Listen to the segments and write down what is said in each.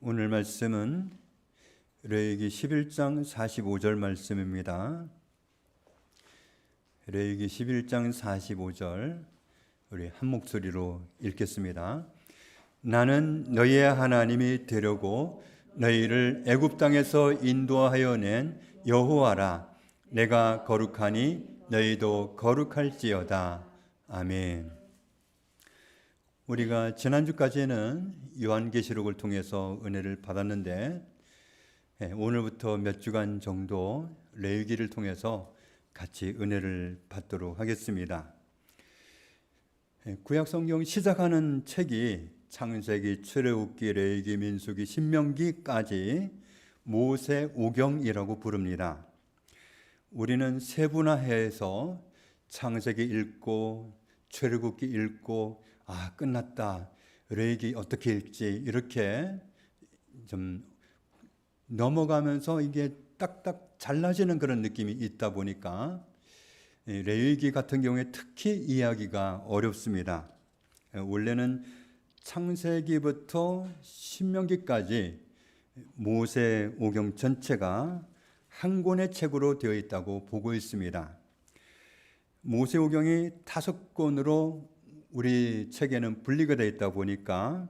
오늘 말씀은 레위기 11장 45절 말씀입니다. 레위기 11장 45절 우리 한 목소리로 읽겠습니다. 나는 너희의 하나님이 되려고 너희를 애굽 땅에서 인도하여 낸 여호와라. 내가 거룩하니 너희도 거룩할지어다. 아멘. 우리가 지난주까지는 요한계시록을 통해서 은혜를 받았는데 오늘부터 몇 주간 정도 레위기를 통해서 같이 은혜를 받도록 하겠습니다. 구약성경 시작하는 책이 창세기, 출애굽기, 레위기, 민수기, 신명기까지 모세오경이라고 부릅니다. 우리는 세분화해서 창세기 읽고 출애굽기 읽고 끝났다. 레위기 어떻게 읽지? 이렇게 좀 넘어가면서 이게 딱딱 잘라지는 그런 느낌이 있다 보니까 레위기 같은 경우에 특히 이해하기가 어렵습니다. 원래는 창세기부터 신명기까지 모세오경 전체가 한 권의 책으로 되어 있다고 보고 있습니다. 모세오경이 5권으로 우리 책에는 분리가 되어 있다 보니까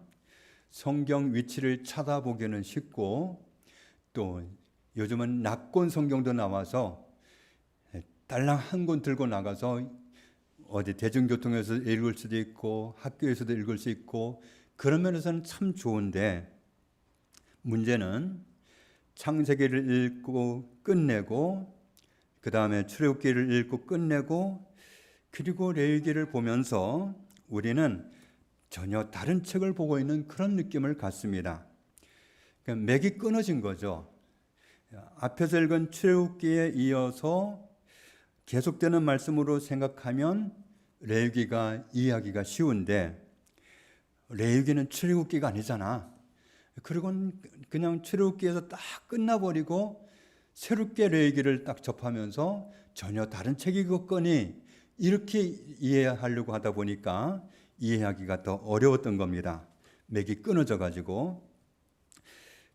성경 위치를 찾아보기는 쉽고, 또 요즘은 낙권 성경도 나와서 딸랑 한 권 들고 나가서 어디 대중교통에서 읽을 수도 있고 학교에서도 읽을 수 있고 그런 면에서는 참 좋은데, 문제는 창세기를 읽고 끝내고 그 다음에 출애굽기를 읽고 끝내고 그리고 레위기를 보면서 우리는 전혀 다른 책을 보고 있는 그런 느낌을 갖습니다. 그러니까 맥이 끊어진 거죠. 앞에서 읽은 출애굽기에 이어서 계속되는 말씀으로 생각하면 레위기가 이해하기가 쉬운데, 레위기는 출애굽기가 아니잖아. 그리고 그냥 출애굽기에서 딱 끝나버리고 새롭게 레위기를 딱 접하면서 전혀 다른 책이겠거니 이렇게 이해하려고 하다 보니까 이해하기가 더 어려웠던 겁니다. 맥이 끊어져 가지고.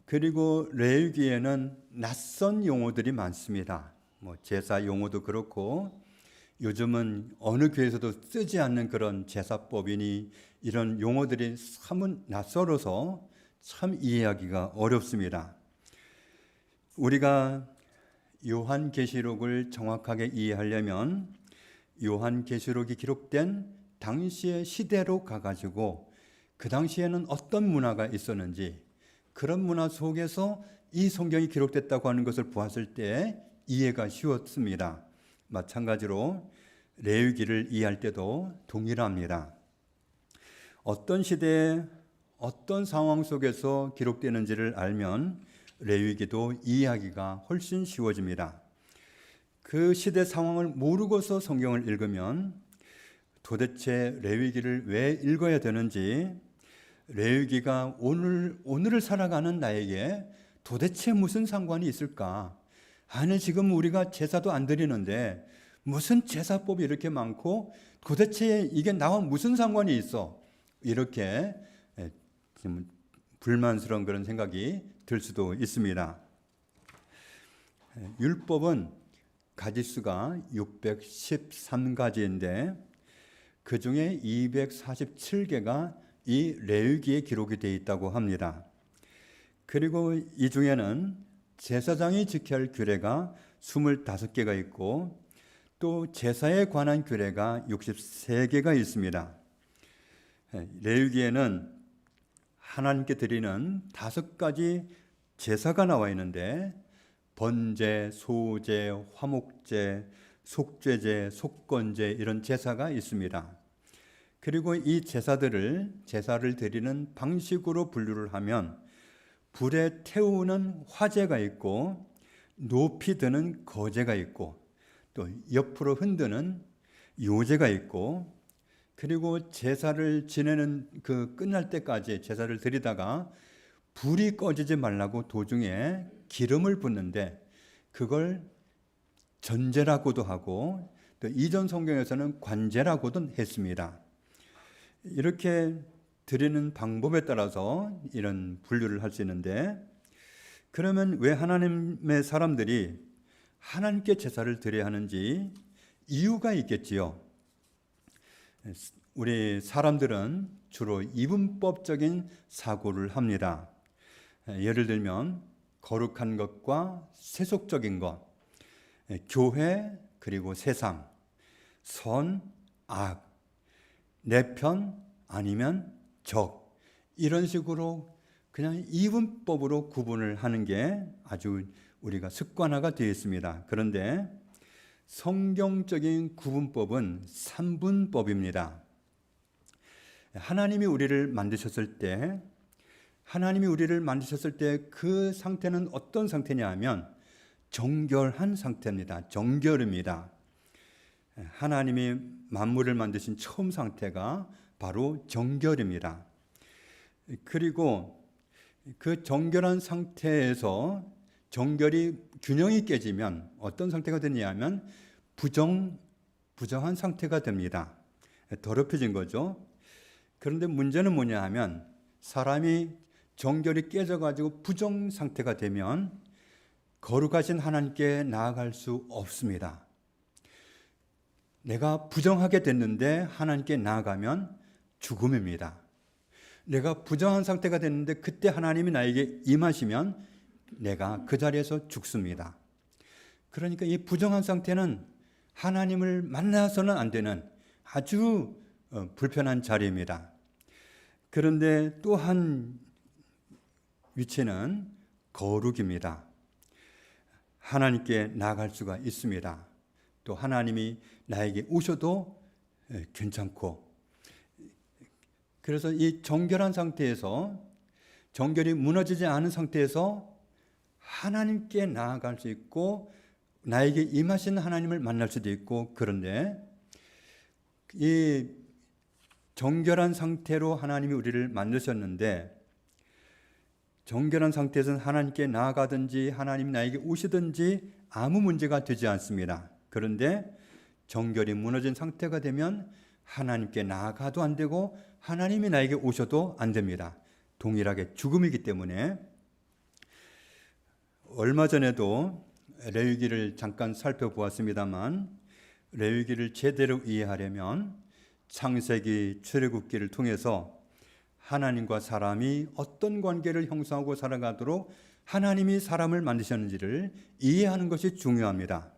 그리고 레위기에는 낯선 용어들이 많습니다. 제사 용어도 그렇고 요즘은 어느 교회에서도 쓰지 않는 그런 제사법이니 이런 용어들이 참 낯설어서 참 이해하기가 어렵습니다. 우리가 요한계시록을 정확하게 이해하려면 요한계시록이 기록된 당시의 시대로 가가지고 그 당시에는 어떤 문화가 있었는지, 그런 문화 속에서 이 성경이 기록됐다고 하는 것을 보았을 때 이해가 쉬웠습니다. 마찬가지로 레위기를 이해할 때도 동일합니다. 어떤 시대에 어떤 상황 속에서 기록되는지를 알면 레위기도 이해하기가 훨씬 쉬워집니다. 그 시대 상황을 모르고서 성경을 읽으면 도대체 레위기를 왜 읽어야 되는지, 레위기가 오늘을 살아가는 나에게 도대체 무슨 상관이 있을까? 아니, 지금 우리가 제사도 안 드리는데 무슨 제사법이 이렇게 많고 도대체 이게 나와 무슨 상관이 있어? 이렇게 좀 불만스러운 그런 생각이 들 수도 있습니다. 율법은 가지수가 613가지인데 그 중에 247개가 이 레위기에 기록이 되어 있다고 합니다. 그리고 이 중에는 제사장이 지켜야 할 규례가 25개가 있고 또 제사에 관한 규례가 63개가 있습니다. 레위기에는 하나님께 드리는 5가지 제사가 나와 있는데 번제, 소제, 화목제, 속죄제, 속건제 이런 제사가 있습니다. 그리고 이 제사를 드리는 방식으로 분류를 하면 불에 태우는 화제가 있고 높이 드는 거제가 있고 또 옆으로 흔드는 요제가 있고, 그리고 제사를 지내는 끝날 때까지 제사를 드리다가 불이 꺼지지 말라고 도중에 기름을 붓는데 그걸 전제라고도 하고 또 이전 성경에서는 관제라고도 했습니다. 이렇게 드리는 방법에 따라서 이런 분류를 할 수 있는데, 그러면 왜 하나님의 사람들이 하나님께 제사를 드려야 하는지 이유가 있겠지요. 우리 사람들은 주로 이분법적인 사고를 합니다. 예를 들면 거룩한 것과 세속적인 것, 교회 그리고 세상, 선, 악, 내 편 아니면 적, 이런 식으로 그냥 이분법으로 구분을 하는 게 아주 우리가 습관화가 되어 있습니다. 그런데 성경적인 구분법은 삼분법입니다. 하나님이 우리를 만드셨을 때 그 상태는 어떤 상태냐 하면 정결한 상태입니다. 정결입니다. 하나님이 만물을 만드신 처음 상태가 바로 정결입니다. 그리고 그 정결한 상태에서 정결이 균형이 깨지면 어떤 상태가 되냐면 부정한 상태가 됩니다. 더럽혀진 거죠. 그런데 문제는 뭐냐 하면 사람이 정결이 깨져가지고 부정 상태가 되면 거룩하신 하나님께 나아갈 수 없습니다. 내가 부정하게 됐는데 하나님께 나아가면 죽음입니다. 내가 부정한 상태가 됐는데 그때 하나님이 나에게 임하시면 내가 그 자리에서 죽습니다. 그러니까 이 부정한 상태는 하나님을 만나서는 안 되는 아주 불편한 자리입니다. 그런데 또 한 위치는 거룩입니다. 하나님께 나아갈 수가 있습니다. 또 하나님이 나에게 오셔도 괜찮고, 그래서 이 정결한 상태에서, 정결이 무너지지 않은 상태에서 하나님께 나아갈 수 있고 나에게 임하신 하나님을 만날 수도 있고, 그런데 이 정결한 상태로 하나님이 우리를 만드셨는데 정결한 상태에서는 하나님께 나아가든지 하나님 나에게 오시든지 아무 문제가 되지 않습니다. 그런데 정결이 무너진 상태가 되면 하나님께 나아가도 안 되고 하나님이 나에게 오셔도 안 됩니다. 동일하게 죽음이기 때문에. 얼마 전에도 레위기를 잠깐 살펴보았습니다만, 레위기를 제대로 이해하려면 창세기, 출애굽기를 통해서 하나님과 사람이 어떤 관계를 형성하고 살아가도록 하나님이 사람을 만드셨는지를 이해하는 것이 중요합니다.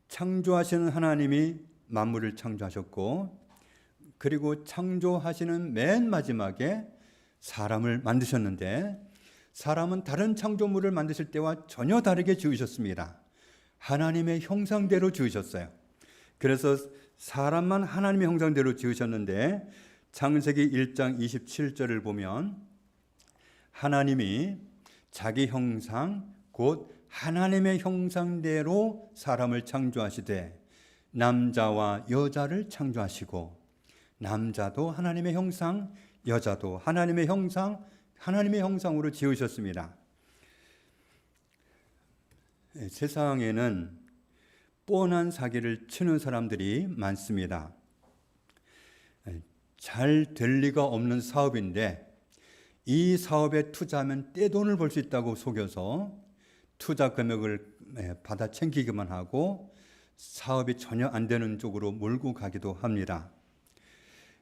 창조하시는 하나님이 만물을 창조하셨고, 그리고 창조하시는 맨 마지막에 사람을 만드셨는데, 사람은 다른 창조물을 만드실 때와 전혀 다르게 지으셨습니다. 하나님의 형상대로 지으셨어요. 그래서 사람만 하나님의 형상대로 지으셨는데, 창세기 1장 27절을 보면 하나님이 자기 형상 곧 하나님의 형상대로 사람을 창조하시되 남자와 여자를 창조하시고, 남자도 하나님의 형상, 여자도 하나님의 형상, 하나님의 형상으로 지으셨습니다. 세상에는 뻔한 사기를 치는 사람들이 많습니다. 잘 될 리가 없는 사업인데 이 사업에 투자하면 떼돈을 벌 수 있다고 속여서 투자 금액을 받아 챙기기만 하고 사업이 전혀 안 되는 쪽으로 몰고 가기도 합니다.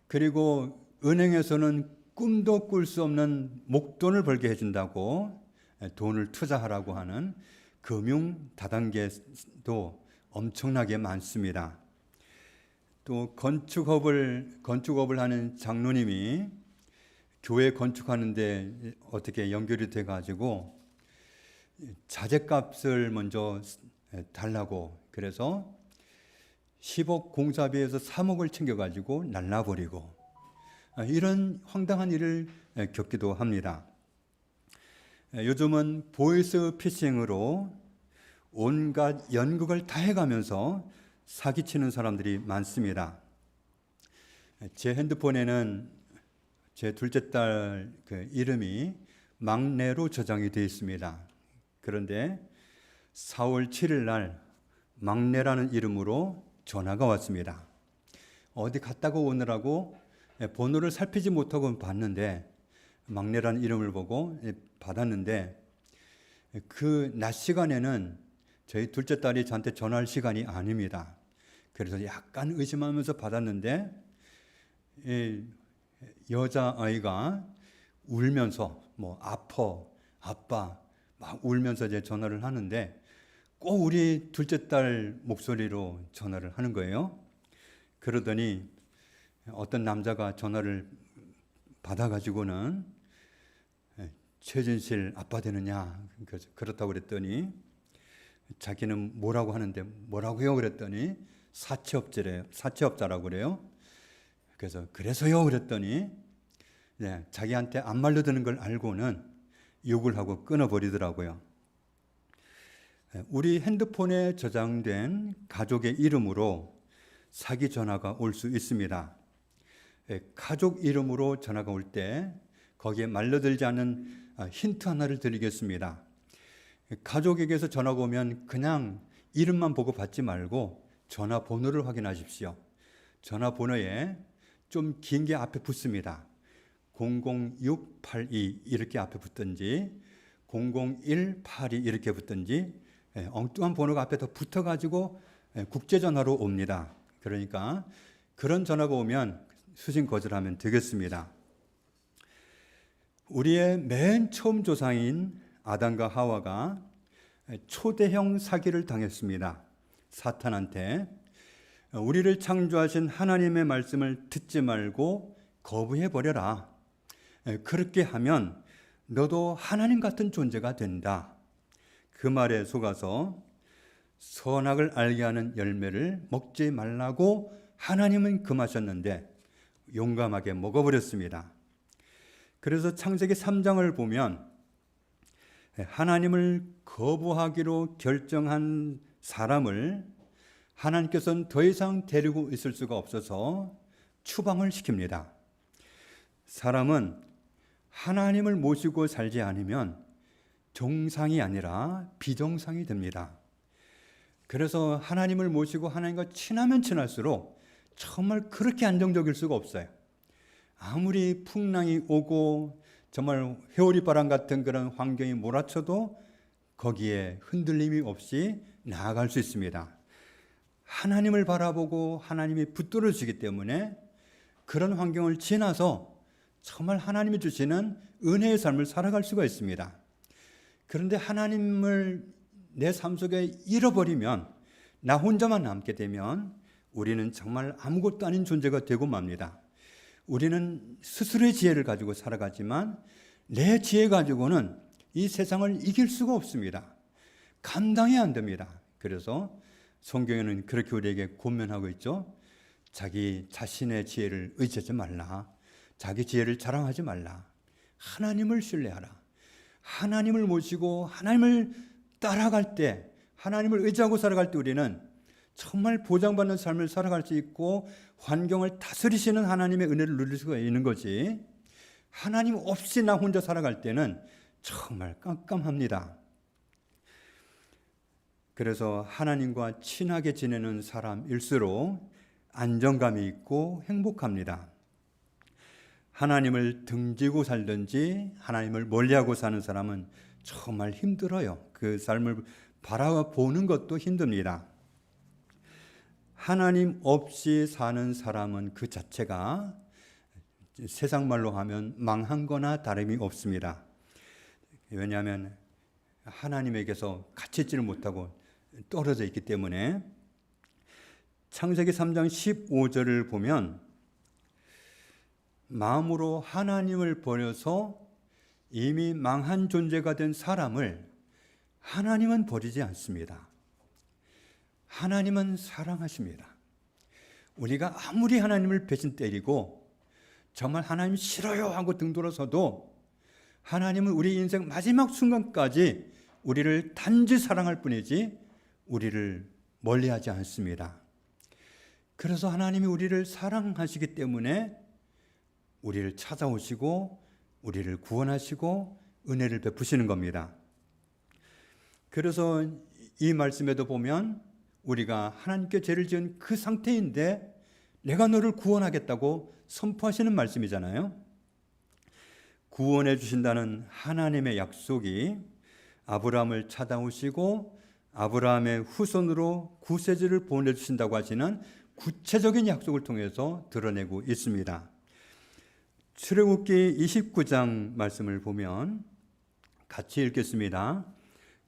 그리고 은행에서는 꿈도 꿀 수 없는 목돈을 벌게 해준다고 돈을 투자하라고 하는 금융 다단계도 엄청나게 많습니다. 또 건축업을 하는 장로님이 교회 건축하는데 어떻게 연결이 돼가지고 자재값을 먼저 달라고, 그래서 10억 공사비에서 3억을 챙겨가지고 날라버리고, 이런 황당한 일을 겪기도 합니다. 요즘은 보이스 피싱으로 온갖 연극을 다 해가면서 사기치는 사람들이 많습니다. 제 핸드폰에는 제 둘째 딸 이름이 막내로 저장이 되어 있습니다. 그런데 4월 7일 날 막내라는 이름으로 전화가 왔습니다. 어디 갔다가 오느라고 번호를 살피지 못하고 받는데, 막내라는 이름을 보고 받았는데, 그 낮 시간에는 저희 둘째 딸이 저한테 전화할 시간이 아닙니다. 그래서 약간 의심하면서 받았는데, 여자아이가 울면서 아빠 막 울면서 이제 전화를 하는데, 꼭 우리 둘째 딸 목소리로 전화를 하는 거예요. 그러더니 어떤 남자가 전화를 받아가지고는 최진실 아빠 되느냐 그렇다고 그랬더니, 자기는 뭐라고 하는데 뭐라고요 그랬더니 사채업자라고 그래요. 그래서요 그랬더니 자기한테 안 말려드는 걸 알고는 욕을 하고 끊어버리더라고요. 우리 핸드폰에 저장된 가족의 이름으로 사기 전화가 올 수 있습니다. 가족 이름으로 전화가 올 때 거기에 말려들지 않은 힌트 하나를 드리겠습니다. 가족에게서 전화가 오면 그냥 이름만 보고 받지 말고 전화번호를 확인하십시오. 전화번호에 좀 긴 게 앞에 붙습니다. 00682 이렇게 앞에 붙든지 00182 이렇게 붙든지 엉뚱한 번호가 앞에 더 붙어가지고 국제전화로 옵니다. 그러니까 그런 전화가 오면 수신 거절하면 되겠습니다. 우리의 맨 처음 조상인 아담과 하와가 초대형 사기를 당했습니다. 사탄한테 우리를 창조하신 하나님의 말씀을 듣지 말고 거부해버려라. 그렇게 하면 너도 하나님 같은 존재가 된다. 그 말에 속아서 선악을 알게 하는 열매를 먹지 말라고 하나님은 금하셨는데 용감하게 먹어버렸습니다. 그래서 창세기 3장을 보면 하나님을 거부하기로 결정한 사람을 하나님께서는 더 이상 데리고 있을 수가 없어서 추방을 시킵니다. 사람은 하나님을 모시고 살지 않으면 정상이 아니라 비정상이 됩니다. 그래서 하나님을 모시고 하나님과 친하면 친할수록 정말 그렇게 안정적일 수가 없어요. 아무리 풍랑이 오고 정말 회오리바람 같은 그런 환경이 몰아쳐도 거기에 흔들림이 없이 나아갈 수 있습니다. 하나님을 바라보고 하나님이 붙들어주기 때문에 그런 환경을 지나서 정말 하나님이 주시는 은혜의 삶을 살아갈 수가 있습니다. 그런데 하나님을 내 삶 속에 잃어버리면, 나 혼자만 남게 되면 우리는 정말 아무것도 아닌 존재가 되고 맙니다. 우리는 스스로의 지혜를 가지고 살아가지만 내 지혜 가지고는 이 세상을 이길 수가 없습니다. 감당이 안 됩니다. 그래서 성경에는 그렇게 우리에게 권면하고 있죠. 자기 자신의 지혜를 의지하지 말라. 자기 지혜를 자랑하지 말라. 하나님을 신뢰하라. 하나님을 모시고 하나님을 따라갈 때, 하나님을 의지하고 살아갈 때 우리는 정말 보장받는 삶을 살아갈 수 있고 환경을 다스리시는 하나님의 은혜를 누릴 수가 있는 거지, 하나님 없이 나 혼자 살아갈 때는 정말 깜깜합니다. 그래서 하나님과 친하게 지내는 사람일수록 안정감이 있고 행복합니다. 하나님을 등지고 살든지 하나님을 멀리하고 사는 사람은 정말 힘들어요. 그 삶을 바라보는 것도 힘듭니다. 하나님 없이 사는 사람은 그 자체가 세상 말로 하면 망한 거나 다름이 없습니다. 왜냐하면 하나님에게서 같이 있지를 못하고 떨어져 있기 때문에. 창세기 3장 15절을 보면 마음으로 하나님을 버려서 이미 망한 존재가 된 사람을 하나님은 버리지 않습니다. 하나님은 사랑하십니다. 우리가 아무리 하나님을 배신 때리고 정말 하나님 싫어요 하고 등 돌아서도 하나님은 우리 인생 마지막 순간까지 우리를 단지 사랑할 뿐이지 우리를 멀리하지 않습니다. 그래서 하나님이 우리를 사랑하시기 때문에 우리를 찾아오시고 우리를 구원하시고 은혜를 베푸시는 겁니다. 그래서 이 말씀에도 보면 우리가 하나님께 죄를 지은 그 상태인데 내가 너를 구원하겠다고 선포하시는 말씀이잖아요. 구원해 주신다는 하나님의 약속이 아브라함을 찾아오시고 아브라함의 후손으로 구세주를 보내주신다고 하시는 구체적인 약속을 통해서 드러내고 있습니다. 출애굽기 29장 말씀을 보면 같이 읽겠습니다.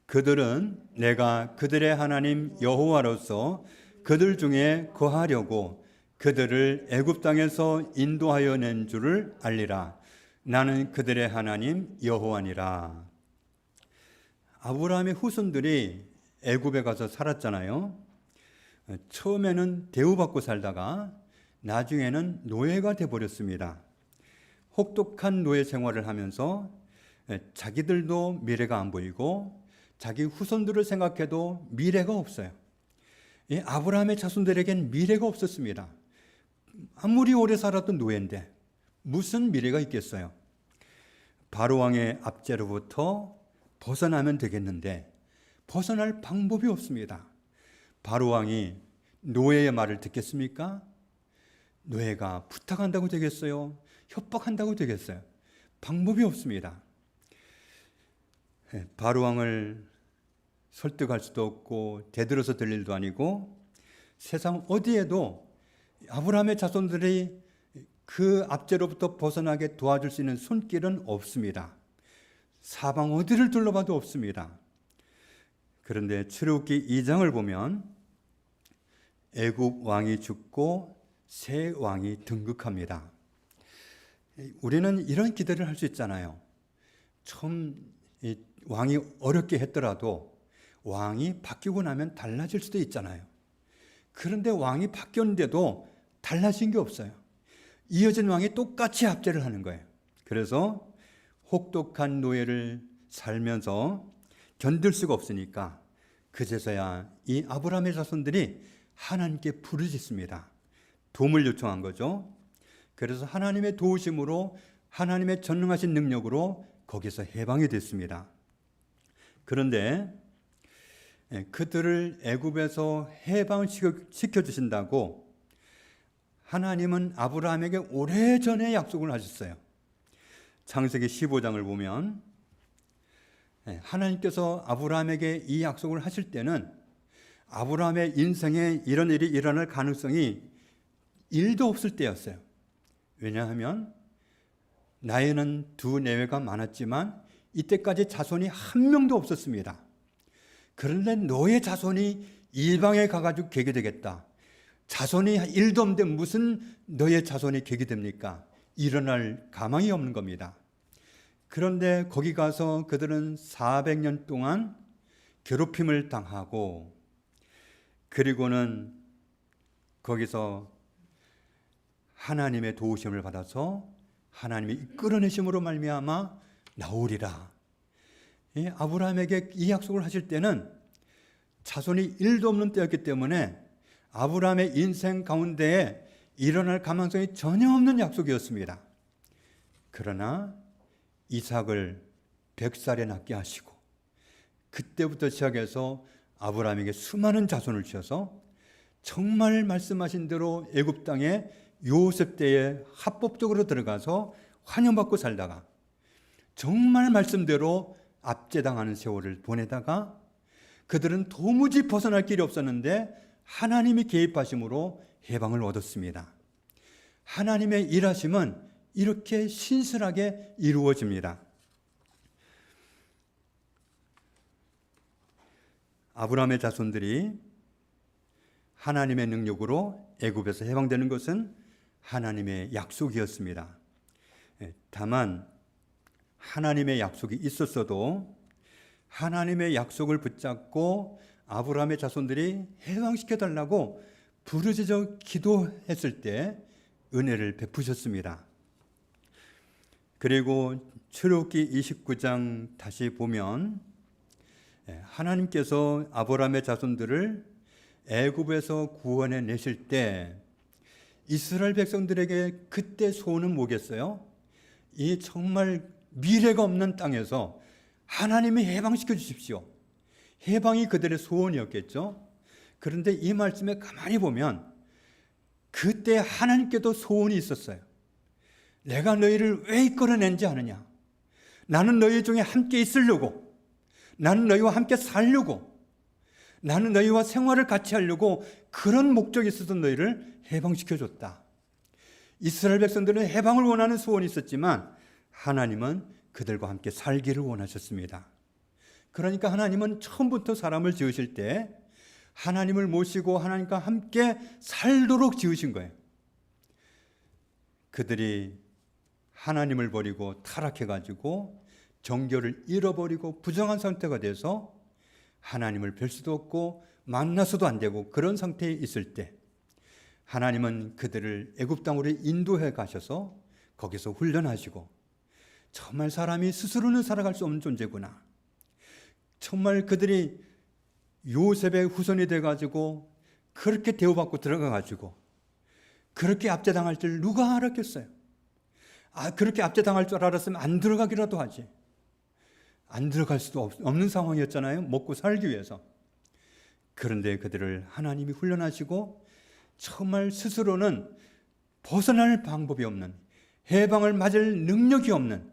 그들은 내가 그들의 하나님 여호와로서 그들 중에 거하려고 그들을 애굽 땅에서 인도하여 낸 줄을 알리라. 나는 그들의 하나님 여호와니라. 아브라함의 후손들이 애굽에 가서 살았잖아요. 처음에는 대우받고 살다가 나중에는 노예가 되어버렸습니다. 혹독한 노예 생활을 하면서 자기들도 미래가 안 보이고 자기 후손들을 생각해도 미래가 없어요. 아브라함의 자손들에겐 미래가 없었습니다. 아무리 오래 살아도 노예인데 무슨 미래가 있겠어요? 바로왕의 압제로부터 벗어나면 되겠는데 벗어날 방법이 없습니다. 바로왕이 노예의 말을 듣겠습니까? 노예가 부탁한다고 되겠어요? 협박한다고 되겠어요? 방법이 없습니다. 바로왕을 설득할 수도 없고 대들어서 될 일도 아니고 세상 어디에도 아브라함의 자손들이 그 압제로부터 벗어나게 도와줄 수 있는 손길은 없습니다. 사방 어디를 둘러봐도 없습니다. 그런데 출애굽기 2장을 보면 애굽 왕이 죽고 새 왕이 등극합니다. 우리는 이런 기대를 할 수 있잖아요. 처음 왕이 어렵게 했더라도 왕이 바뀌고 나면 달라질 수도 있잖아요. 그런데 왕이 바뀌었는데도 달라진 게 없어요. 이어진 왕이 똑같이 압제를 하는 거예요. 그래서 혹독한 노예를 살면서 견딜 수가 없으니까 그제서야 이 아브라함의 자손들이 하나님께 부르짖습니다. 도움을 요청한 거죠. 그래서 하나님의 도우심으로 하나님의 전능하신 능력으로 거기서 해방이 됐습니다. 그런데 그들을 애굽에서 해방시켜 주신다고 하나님은 아브라함에게 오래전에 약속을 하셨어요. 창세기 15장을 보면 하나님께서 아브라함에게 이 약속을 하실 때는 아브라함의 인생에 이런 일이 일어날 가능성이 1도 없을 때였어요. 왜냐하면 나이는 2 내외가 많았지만 이때까지 자손이 한 명도 없었습니다. 그런데 너의 자손이 이방에 가가지고 계게 되겠다. 자손이 1도 없는데 무슨 너의 자손이 계게 됩니까? 일어날 가망이 없는 겁니다. 그런데 거기 가서 그들은 400년 동안 괴롭힘을 당하고 그리고는 거기서 하나님의 도우심을 받아서 하나님의 이끌어내심으로 말미암아 나오리라. 아브라함에게 이 약속을 하실 때는 자손이 1도 없는 때였기 때문에 아브라함의 인생 가운데에 일어날 가능성이 전혀 없는 약속이었습니다. 그러나 이삭을 100살에 낳게 하시고 그때부터 시작해서 아브라함에게 수많은 자손을 주셔서 정말 말씀하신 대로 애굽 땅에 요셉 때에 합법적으로 들어가서 환영받고 살다가 정말 말씀대로 압제당하는 세월을 보내다가 그들은 도무지 벗어날 길이 없었는데 하나님이 개입하심으로 해방을 얻었습니다. 하나님의 일하심은 이렇게 신실하게 이루어집니다. 아브라함의 자손들이 하나님의 능력으로 애굽에서 해방되는 것은 하나님의 약속이었습니다. 다만 하나님의 약속이 있었어도 하나님의 약속을 붙잡고 아브라함의 자손들이 해방시켜달라고 부르짖어 기도했을 때 은혜를 베푸셨습니다. 그리고 출애굽기 29장 다시 보면 하나님께서 아브라함의 자손들을 애굽에서 구원해 내실 때 이스라엘 백성들에게 그때 소원은 뭐겠어요? 이 정말 미래가 없는 땅에서 하나님이 해방시켜 주십시오. 해방이 그들의 소원이었겠죠. 그런데 이 말씀에 가만히 보면 그때 하나님께도 소원이 있었어요. 내가 너희를 왜 이끌어낸지 아느냐? 나는 너희 중에 함께 있으려고, 나는 너희와 함께 살려고, 나는 너희와 생활을 같이 하려고 그런 목적이 있어서 너희를 해방시켜줬다. 이스라엘 백성들은 해방을 원하는 소원이 있었지만 하나님은 그들과 함께 살기를 원하셨습니다. 그러니까 하나님은 처음부터 사람을 지으실 때 하나님을 모시고 하나님과 함께 살도록 지으신 거예요. 그들이 하나님을 버리고 타락해가지고 정결을 잃어버리고 부정한 상태가 돼서 하나님을 뵐 수도 없고 만나서도 안 되고 그런 상태에 있을 때 하나님은 그들을 애굽 땅으로 인도해 가셔서 거기서 훈련하시고 정말 사람이 스스로는 살아갈 수 없는 존재구나. 정말 그들이 요셉의 후손이 돼가지고 그렇게 대우받고 들어가가지고 그렇게 압제당할 줄 누가 알았겠어요? 그렇게 압제당할 줄 알았으면 안 들어가기라도 하지. 안 들어갈 수도 없는 상황이었잖아요. 먹고 살기 위해서. 그런데 그들을 하나님이 훈련하시고 정말 스스로는 벗어날 방법이 없는, 해방을 맞을 능력이 없는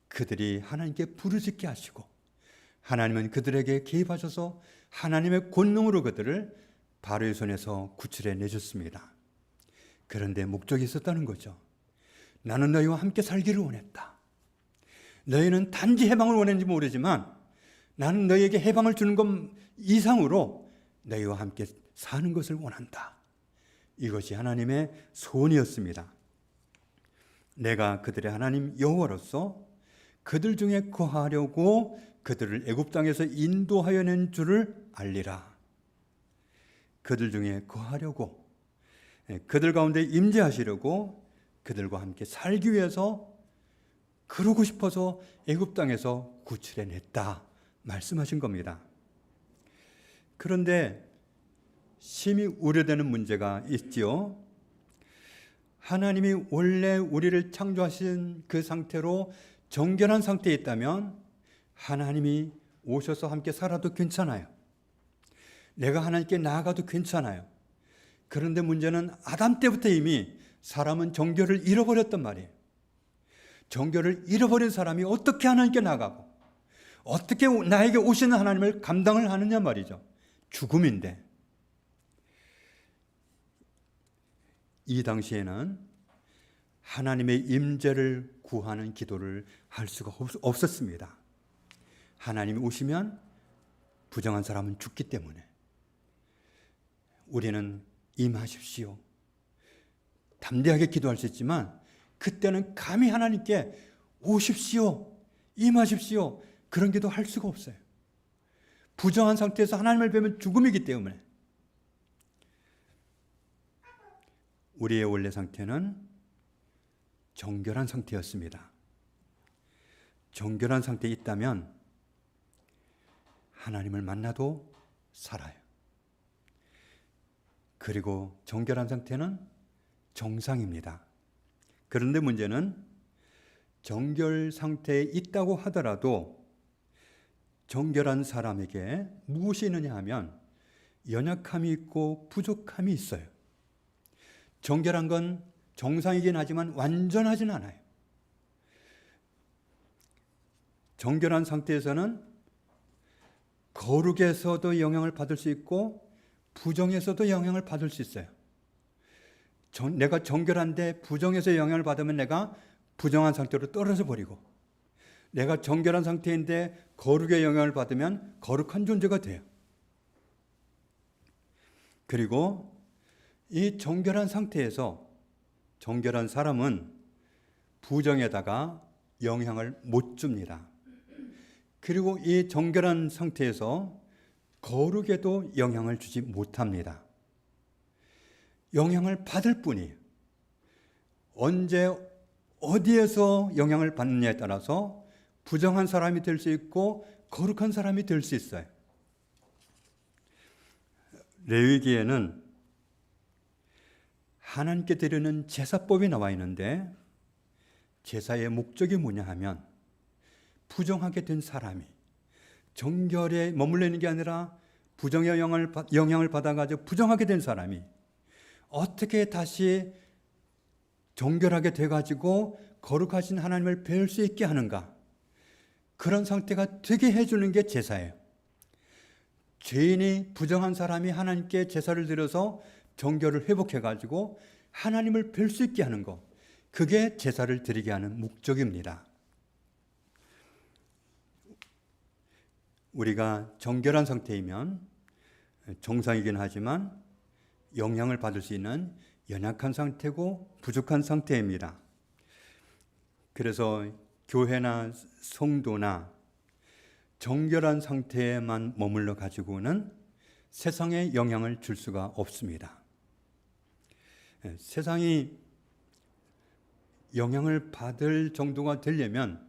그들이 하나님께 부르짖게 하시고 하나님은 그들에게 개입하셔서 하나님의 권능으로 그들을 바로의 손에서 구출해 내셨습니다. 그런데 목적이 있었다는 거죠. 나는 너희와 함께 살기를 원했다. 너희는 단지 해방을 원했는지 모르지만 나는 너희에게 해방을 주는 것 이상으로 너희와 함께 사는 것을 원한다. 이것이 하나님의 소원이었습니다. 내가 그들의 하나님 여호와로서 그들 중에 거하려고 그들을 애굽 땅에서 인도하여 낸 줄을 알리라. 그들 중에 거하려고, 그들 가운데 임재하시려고, 그들과 함께 살기 위해서 그러고 싶어서 애굽 땅에서 구출해 냈다 말씀하신 겁니다. 그런데 심히 우려되는 문제가 있지요. 하나님이 원래 우리를 창조하신 그 상태로 정결한 상태에 있다면 하나님이 오셔서 함께 살아도 괜찮아요. 내가 하나님께 나아가도 괜찮아요. 그런데 문제는 아담 때부터 이미 사람은 정결을 잃어버렸단 말이에요. 정결을 잃어버린 사람이 어떻게 하나님께 나가고 어떻게 나에게 오시는 하나님을 감당을 하느냐 말이죠. 죽음인데. 이 당시에는 하나님의 임재를 구하는 기도를 할 수가 없었습니다. 하나님이 오시면 부정한 사람은 죽기 때문에 우리는 임하십시오. 담대하게 기도할 수 있지만 그때는 감히 하나님께 오십시오, 임하십시오 그런 기도 할 수가 없어요. 부정한 상태에서 하나님을 뵈면 죽음이기 때문에. 우리의 원래 상태는 정결한 상태였습니다. 정결한 상태에 있다면 하나님을 만나도 살아요. 그리고 정결한 상태는 정상입니다. 그런데 문제는 정결 상태에 있다고 하더라도 정결한 사람에게 무엇이 있느냐 하면 연약함이 있고 부족함이 있어요. 정결한 건 정상이긴 하지만 완전하진 않아요. 정결한 상태에서는 거룩에서도 영향을 받을 수 있고 부정에서도 영향을 받을 수 있어요. 내가 정결한데 부정에서 영향을 받으면 내가 부정한 상태로 떨어져 버리고, 내가 정결한 상태인데 거룩의 영향을 받으면 거룩한 존재가 돼요. 그리고 이 정결한 상태에서 정결한 사람은 부정에다가 영향을 못 줍니다. 그리고 이 정결한 상태에서 거룩에도 영향을 주지 못합니다. 영향을 받을 뿐이에요. 언제 어디에서 영향을 받느냐에 따라서 부정한 사람이 될 수 있고 거룩한 사람이 될 수 있어요. 레위기에는 하나님께 드리는 제사법이 나와 있는데 제사의 목적이 뭐냐 하면 부정하게 된 사람이 정결에 머물러 있는 게 아니라 부정의 영향을 받아가지고 부정하게 된 사람이 어떻게 다시 정결하게 돼가지고 거룩하신 하나님을 배울 수 있게 하는가? 그런 상태가 되게 해주는 게 제사예요. 죄인이 부정한 사람이 하나님께 제사를 드려서 정결을 회복해가지고 하나님을 뵐 수 있게 하는 것, 그게 제사를 드리게 하는 목적입니다. 우리가 정결한 상태이면 정상이긴 하지만 영향을 받을 수 있는 연약한 상태고 부족한 상태입니다. 그래서 교회나 성도나 정결한 상태에만 머물러 가지고는 세상에 영향을 줄 수가 없습니다. 세상이 영향을 받을 정도가 되려면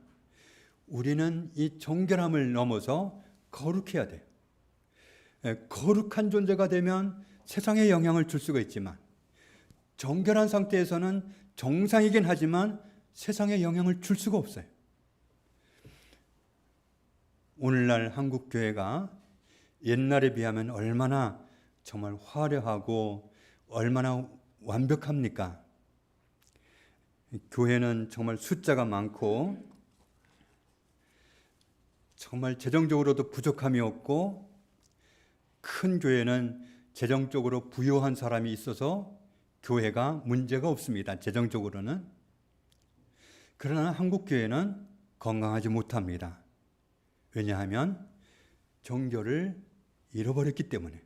우리는 이 정결함을 넘어서 거룩해야 돼요. 거룩한 존재가 되면 세상에 영향을 줄 수가 있지만 정결한 상태에서는 정상이긴 하지만 세상에 영향을 줄 수가 없어요. 오늘날 한국 교회가 옛날에 비하면 얼마나 정말 화려하고 얼마나 완벽합니까? 교회는 정말 숫자가 많고 정말 재정적으로도 부족함이 없고 큰 교회는 재정적으로 부유한 사람이 있어서 교회가 문제가 없습니다. 재정적으로는. 그러나 한국 교회는 건강하지 못합니다. 왜냐하면 정결을 잃어버렸기 때문에.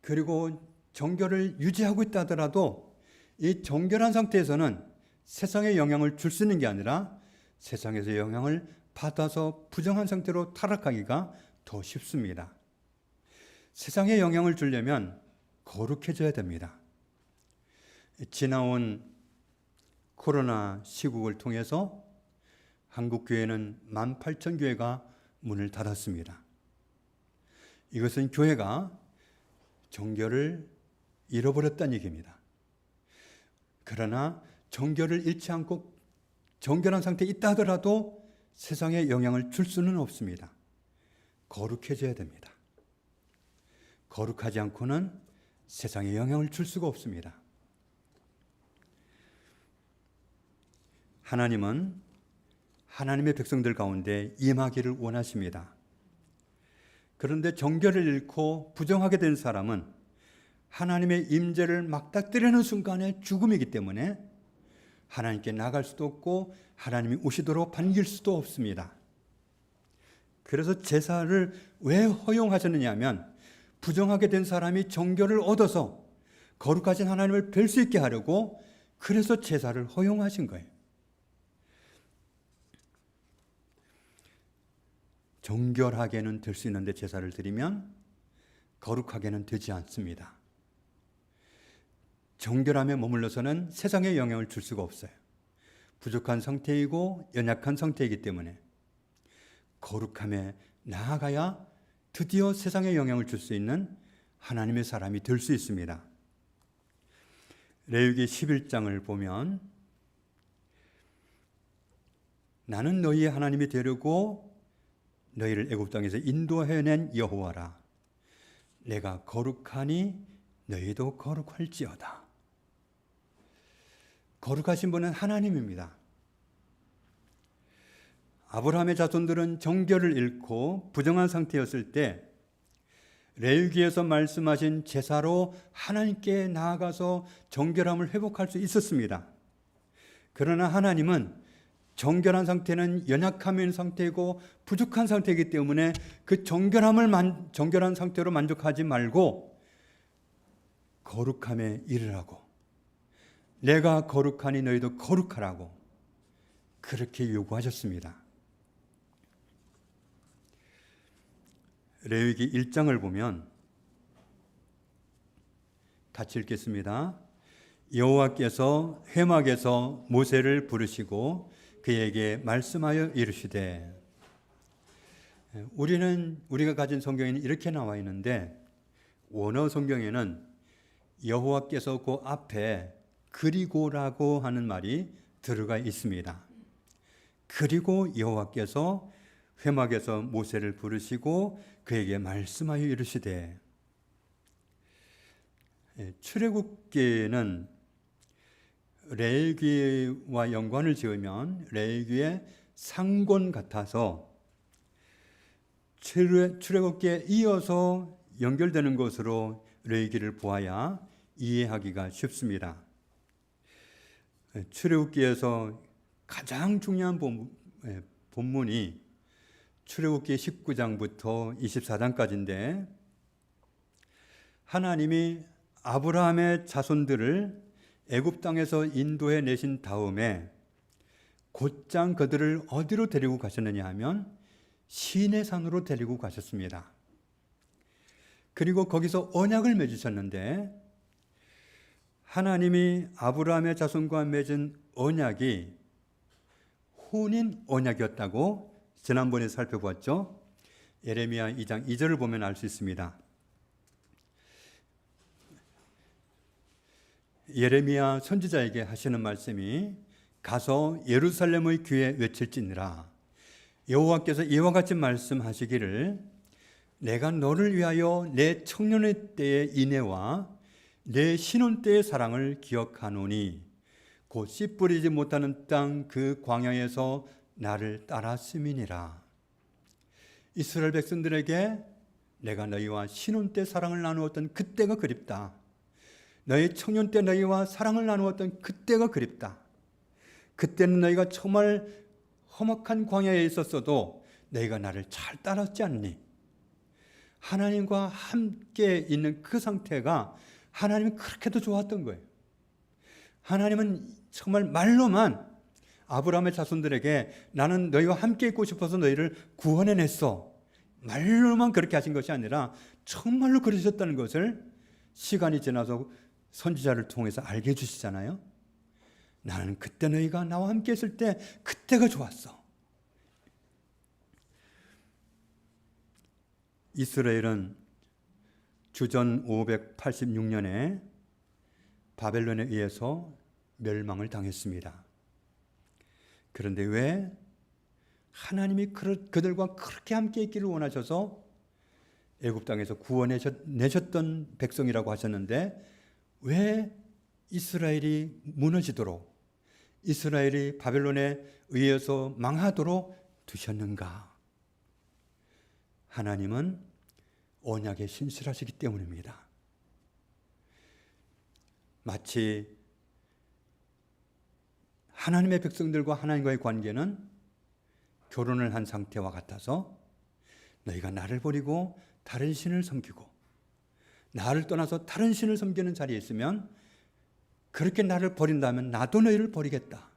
그리고 정결을 유지하고 있다 하더라도 이 정결한 상태에서는 세상에 영향을 줄 수 있는 게 아니라 세상에서 영향을 받아서 부정한 상태로 타락하기가 더 쉽습니다. 세상에 영향을 주려면 거룩해져야 됩니다. 지나온 코로나 시국을 통해서 한국교회는 18,000교회가 문을 닫았습니다. 이것은 교회가 정결을 잃어버렸다는 얘기입니다. 그러나 정결을 잃지 않고 정결한 상태에 있다 하더라도 세상에 영향을 줄 수는 없습니다. 거룩해져야 됩니다. 거룩하지 않고는 세상에 영향을 줄 수가 없습니다. 하나님은 하나님의 백성들 가운데 임하기를 원하십니다. 그런데 정결을 잃고 부정하게 된 사람은 하나님의 임재를 맞닥뜨리는 순간에 죽음이기 때문에 하나님께 나갈 수도 없고 하나님이 오시도록 반길 수도 없습니다. 그래서 제사를 왜 허용하셨느냐 하면 부정하게 된 사람이 정결을 얻어서 거룩하신 하나님을 뵐 수 있게 하려고 그래서 제사를 허용하신 거예요. 정결하게는 될 수 있는데 제사를 드리면 거룩하게는 되지 않습니다. 정결함에 머물러서는 세상에 영향을 줄 수가 없어요. 부족한 상태이고 연약한 상태이기 때문에 거룩함에 나아가야 드디어 세상에 영향을 줄 수 있는 하나님의 사람이 될 수 있습니다. 레위기 11장을 보면 나는 너희의 하나님이 되려고 너희를 애굽 땅에서 인도해낸 여호와라. 내가 거룩하니 너희도 거룩할지어다. 거룩하신 분은 하나님입니다. 아브라함의 자손들은 정결을 잃고 부정한 상태였을 때 레위기에서 말씀하신 제사로 하나님께 나아가서 정결함을 회복할 수 있었습니다. 그러나 하나님은 정결한 상태는 연약함인 상태이고 부족한 상태이기 때문에 그 정결한 상태로 만족하지 말고 거룩함에 이르라고, 내가 거룩하니 너희도 거룩하라고 그렇게 요구하셨습니다. 레위기 1장을 보면 같이 읽겠습니다. 여호와께서 회막에서 모세를 부르시고 그에게 말씀하여 이르시되, 우리가 가진 성경에는 이렇게 나와 있는데 원어 성경에는 여호와께서 그 앞에 그리고라고 하는 말이 들어가 있습니다. 그리고 여호와께서 회막에서 모세를 부르시고 그에게 말씀하여 이르시되, 출애굽기는 레위기와 연관을 지으면 레위기의 상권 같아서 출애굽기에 이어서 연결되는 것으로 레위기를 보아야 이해하기가 쉽습니다. 출애굽기에서 가장 중요한 본문이 출애굽기 19장부터 24장까지인데 하나님이 아브라함의 자손들을 애굽 땅에서 인도해 내신 다음에 곧장 그들을 어디로 데리고 가셨느냐 하면 시내산으로 데리고 가셨습니다. 그리고 거기서 언약을 맺으셨는데 하나님이 아브라함의 자손과 맺은 언약이 혼인 언약이었다고 지난번에 살펴보았죠. 예레미야 2장 2절을 보면 알 수 있습니다. 예레미야 선지자에게 하시는 말씀이 가서 예루살렘의 귀에 외칠지니라. 여호와께서 이와 같이 말씀하시기를 내가 너를 위하여 내 청년의 때의 인애와 내 신혼 때의 사랑을 기억하노니 곧 씨 뿌리지 못하는 땅 그 광야에서 나를 따랐음이니라. 이스라엘 백성들에게 내가 너희와 신혼 때 사랑을 나누었던 그때가 그립다. 너희 청년 때 너희와 사랑을 나누었던 그때가 그립다. 그때는 너희가 정말 험악한 광야에 있었어도 너희가 나를 잘 따랐지 않니? 하나님과 함께 있는 그 상태가 하나님은 그렇게도 좋았던 거예요. 하나님은 정말 말로만 아브라함의 자손들에게 나는 너희와 함께 있고 싶어서 너희를 구원해냈어. 말로만 그렇게 하신 것이 아니라 정말로 그러셨다는 것을 시간이 지나서 선지자를 통해서 알게 해주시잖아요. 나는 그때 너희가 나와 함께 있을 때 그때가 좋았어. 이스라엘은 주전 586년에 바벨론에 의해서 멸망을 당했습니다. 그런데 왜 하나님이 그들과 그렇게 함께 있기를 원하셔서 애굽 땅에서 구원해 내셨던 백성이라고 하셨는데 왜 이스라엘이 무너지도록 이스라엘이 바벨론에 의해서 망하도록 두셨는가? 하나님은 언약에 신실하시기 때문입니다. 마치 하나님의 백성들과 하나님과의 관계는 결혼을 한 상태와 같아서 너희가 나를 버리고 다른 신을 섬기고 나를 떠나서 다른 신을 섬기는 자리에 있으면 그렇게 나를 버린다면 나도 너희를 버리겠다.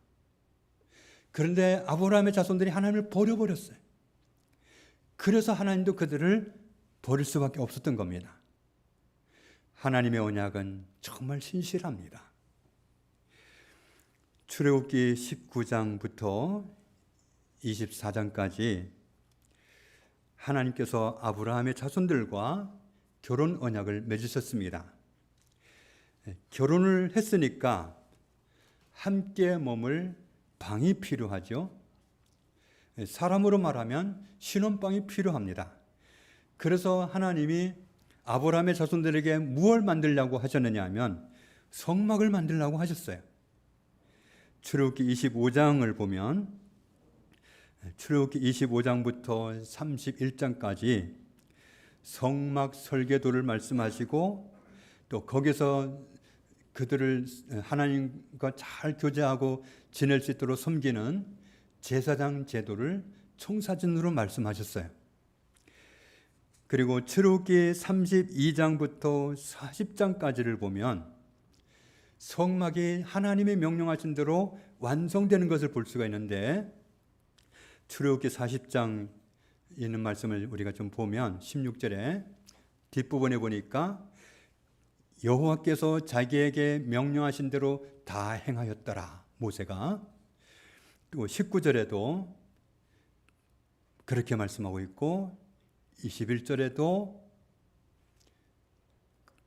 그런데 아브라함의 자손들이 하나님을 버려버렸어요. 그래서 하나님도 그들을 버릴 수밖에 없었던 겁니다. 하나님의 언약은 정말 신실합니다. 출애굽기 19장부터 24장까지 하나님께서 아브라함의 자손들과 결혼 언약을 맺으셨습니다. 결혼을 했으니까 함께 머물 방이 필요하죠. 사람으로 말하면 신혼방이 필요합니다. 그래서 하나님이 아브라함의 자손들에게 무엇을 만들려고 하셨느냐 하면 성막을 만들려고 하셨어요. 출애굽기 25장을 보면 출애굽기 25장부터 31장까지 성막 설계도를 말씀하시고 또 거기서 그들을 하나님과 잘 교제하고 지낼 수 있도록 섬기는 제사장 제도를 청사진으로 말씀하셨어요. 그리고 출애굽기 32장부터 40장까지를 보면 성막이 하나님이 명령하신 대로 완성되는 것을 볼 수가 있는데 출애굽기 40장 있는 말씀을 우리가 좀 보면 16절에 뒷부분에 보니까 여호와께서 자기에게 명령하신 대로 다 행하였더라. 모세가. 또 19절에도 그렇게 말씀하고 있고 21절에도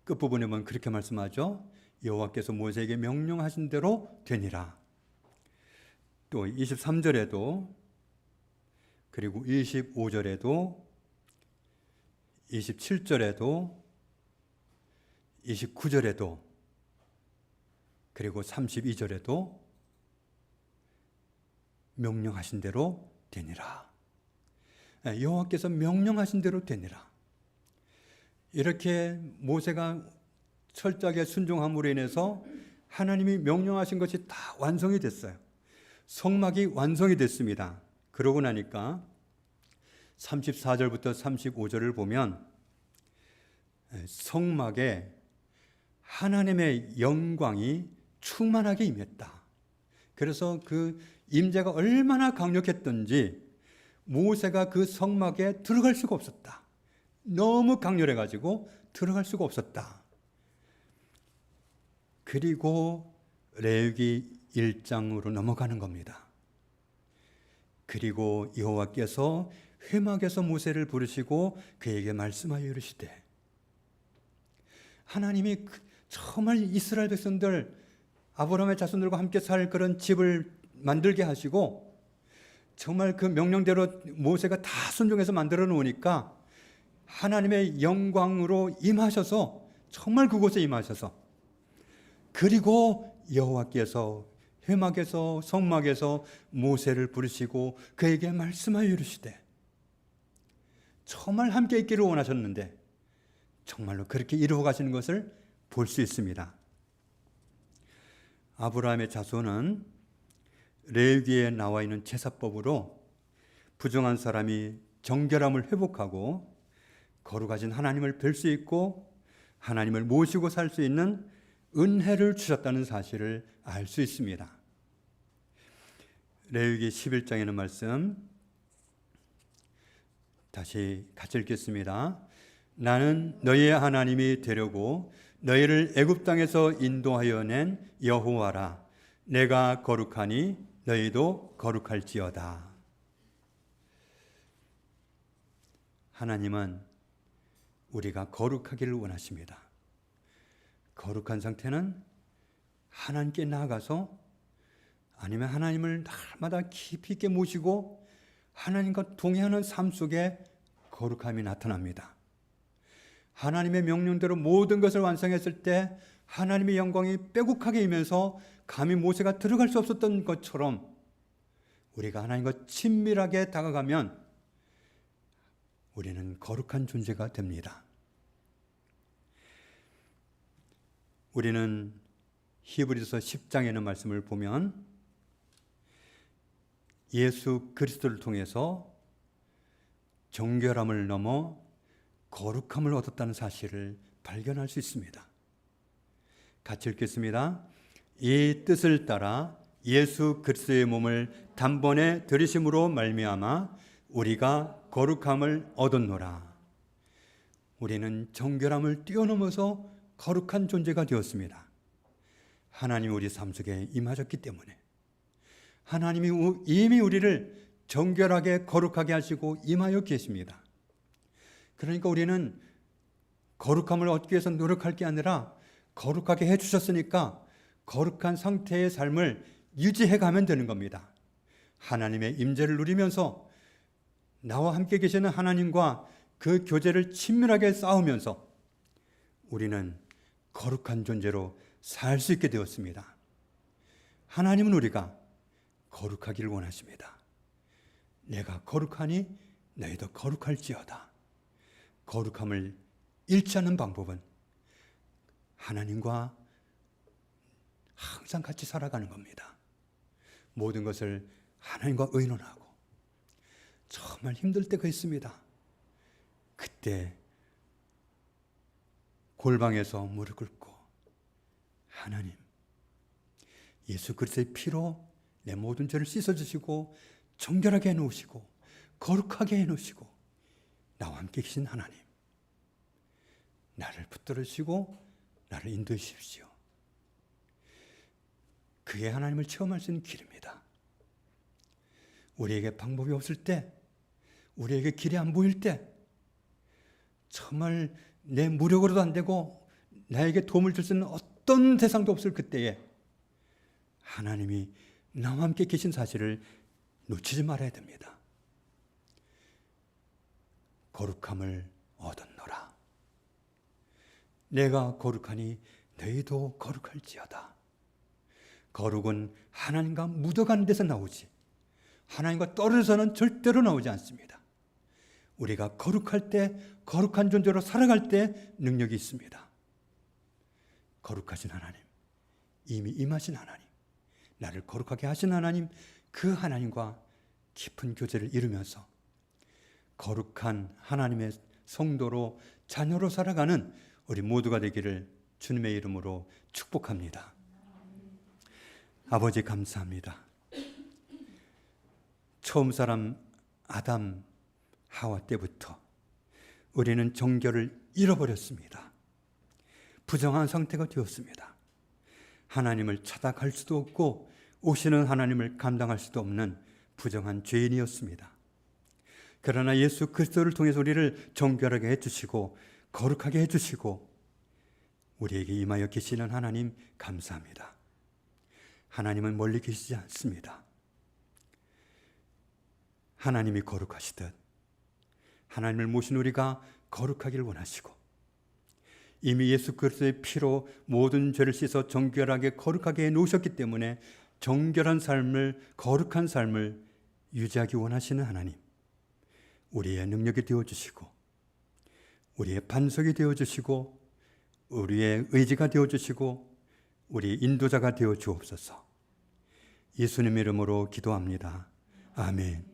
끝부분에 보면 그렇게 말씀하죠. 여호와께서 모세에게 명령하신 대로 되니라. 또 23절에도 그리고 25절에도 27절에도 29절에도 그리고 32절에도 명령하신 대로 되니라. 여호와께서 명령하신 대로 되니라. 이렇게 모세가 철저하게 순종함으로 인해서 하나님이 명령하신 것이 다 완성이 됐어요. 성막이 완성이 됐습니다. 그러고 나니까 34절부터 35절을 보면 성막에 하나님의 영광이 충만하게 임했다. 그래서 그 임재가 얼마나 강력했던지 모세가 그 성막에 들어갈 수가 없었다. 너무 강렬해가지고 들어갈 수가 없었다. 그리고 레위기 1장으로 넘어가는 겁니다. 그리고 여호와께서 회막에서 모세를 부르시고 그에게 말씀하여 이르시되, 하나님이 정말 이스라엘 백성들 아브라함의 자손들과 함께 살 그런 집을 만들게 하시고 정말 그 명령대로 모세가 다 순종해서 만들어 놓으니까 하나님의 영광으로 임하셔서 정말 그곳에 임하셔서, 그리고 여호와께서 회막에서 성막에서 모세를 부르시고 그에게 말씀하여 이르시되, 정말 함께 있기를 원하셨는데 정말로 그렇게 이루어 가시는 것을 볼 수 있습니다. 아브라함의 자손은 레위기에 나와 있는 제사법으로 부정한 사람이 정결함을 회복하고 거룩하신 하나님을 뵐 수 있고 하나님을 모시고 살 수 있는 은혜를 주셨다는 사실을 알 수 있습니다. 레위기 11장에는 말씀 다시 같이 읽겠습니다. 나는 너희의 하나님이 되려고 너희를 애굽 땅에서 인도하여 낸 여호와라. 내가 거룩하니 너희도 거룩할지어다. 하나님은 우리가 거룩하기를 원하십니다. 거룩한 상태는 하나님께 나아가서 아니면 하나님을 날마다 깊이 있게 모시고 하나님과 동행하는 삶 속에 거룩함이 나타납니다. 하나님의 명령대로 모든 것을 완성했을 때 하나님의 영광이 빼곡하게 임해서 감히 모세가 들어갈 수 없었던 것처럼 우리가 하나님과 친밀하게 다가가면 우리는 거룩한 존재가 됩니다. 우리는 히브리서 10장에는 말씀을 보면 예수 그리스도를 통해서 정결함을 넘어 거룩함을 얻었다는 사실을 발견할 수 있습니다. 같이 읽겠습니다. 이 뜻을 따라 예수 그리스도의 몸을 단번에 들이심으로 말미암아 우리가 거룩함을 얻었노라. 우리는 정결함을 뛰어넘어서 거룩한 존재가 되었습니다. 하나님이 우리 삶 속에 임하셨기 때문에, 하나님이 이미 우리를 정결하게 거룩하게 하시고 임하여 계십니다. 그러니까 우리는 거룩함을 얻기 위해서 노력할 게 아니라 거룩하게 해주셨으니까 거룩한 상태의 삶을 유지해 가면 되는 겁니다. 하나님의 임재를 누리면서 나와 함께 계시는 하나님과 그 교제를 친밀하게 쌓으면서 우리는 거룩한 존재로 살 수 있게 되었습니다. 하나님은 우리가 거룩하기를 원하십니다. 내가 거룩하니 너희도 거룩할지어다. 거룩함을 잃지 않는 방법은 하나님과 항상 같이 살아가는 겁니다. 모든 것을 하나님과 의논하고 정말 힘들 때가 있습니다. 그때 골방에서 무릎 꿇고 하나님, 예수 그리스도의 피로 내 모든 죄를 씻어주시고 정결하게 해놓으시고 거룩하게 해놓으시고 나와 함께 계신 하나님, 나를 붙들으시고 나를 인도해 주십시오. 그게 하나님을 체험할 수 있는 길입니다. 우리에게 방법이 없을 때, 우리에게 길이 안 보일 때, 정말 내 무력으로도 안 되고 나에게 도움을 줄 수 있는 어떤 대상도 없을 그때에 하나님이 나와 함께 계신 사실을 놓치지 말아야 됩니다. 거룩함을 얻었노라. 내가 거룩하니 너희도 거룩할지어다. 거룩은 하나님과 묻어가는 데서 나오지 하나님과 떨어져서는 절대로 나오지 않습니다. 우리가 거룩할 때, 거룩한 존재로 살아갈 때 능력이 있습니다. 거룩하신 하나님, 이미 임하신 하나님, 나를 거룩하게 하신 하나님, 그 하나님과 깊은 교제를 이루면서 거룩한 하나님의 성도로 자녀로 살아가는 우리 모두가 되기를 주님의 이름으로 축복합니다. 아버지 감사합니다. 처음 사람 아담 하와 때부터 우리는 정결을 잃어버렸습니다. 부정한 상태가 되었습니다. 하나님을 찾아갈 수도 없고 오시는 하나님을 감당할 수도 없는 부정한 죄인이었습니다. 그러나 예수 그리스도를 통해서 우리를 정결하게 해주시고 거룩하게 해주시고 우리에게 임하여 계시는 하나님 감사합니다. 하나님은 멀리 계시지 않습니다. 하나님이 거룩하시듯 하나님을 모신 우리가 거룩하기를 원하시고 이미 예수 그리스도의 피로 모든 죄를 씻어 정결하게 거룩하게 해놓으셨기 때문에 정결한 삶을, 거룩한 삶을 유지하기 원하시는 하나님, 우리의 능력이 되어주시고 우리의 반석이 되어주시고 우리의 의지가 되어주시고 우리의 인도자가 되어 주옵소서. 예수님 이름으로 기도합니다. 아멘.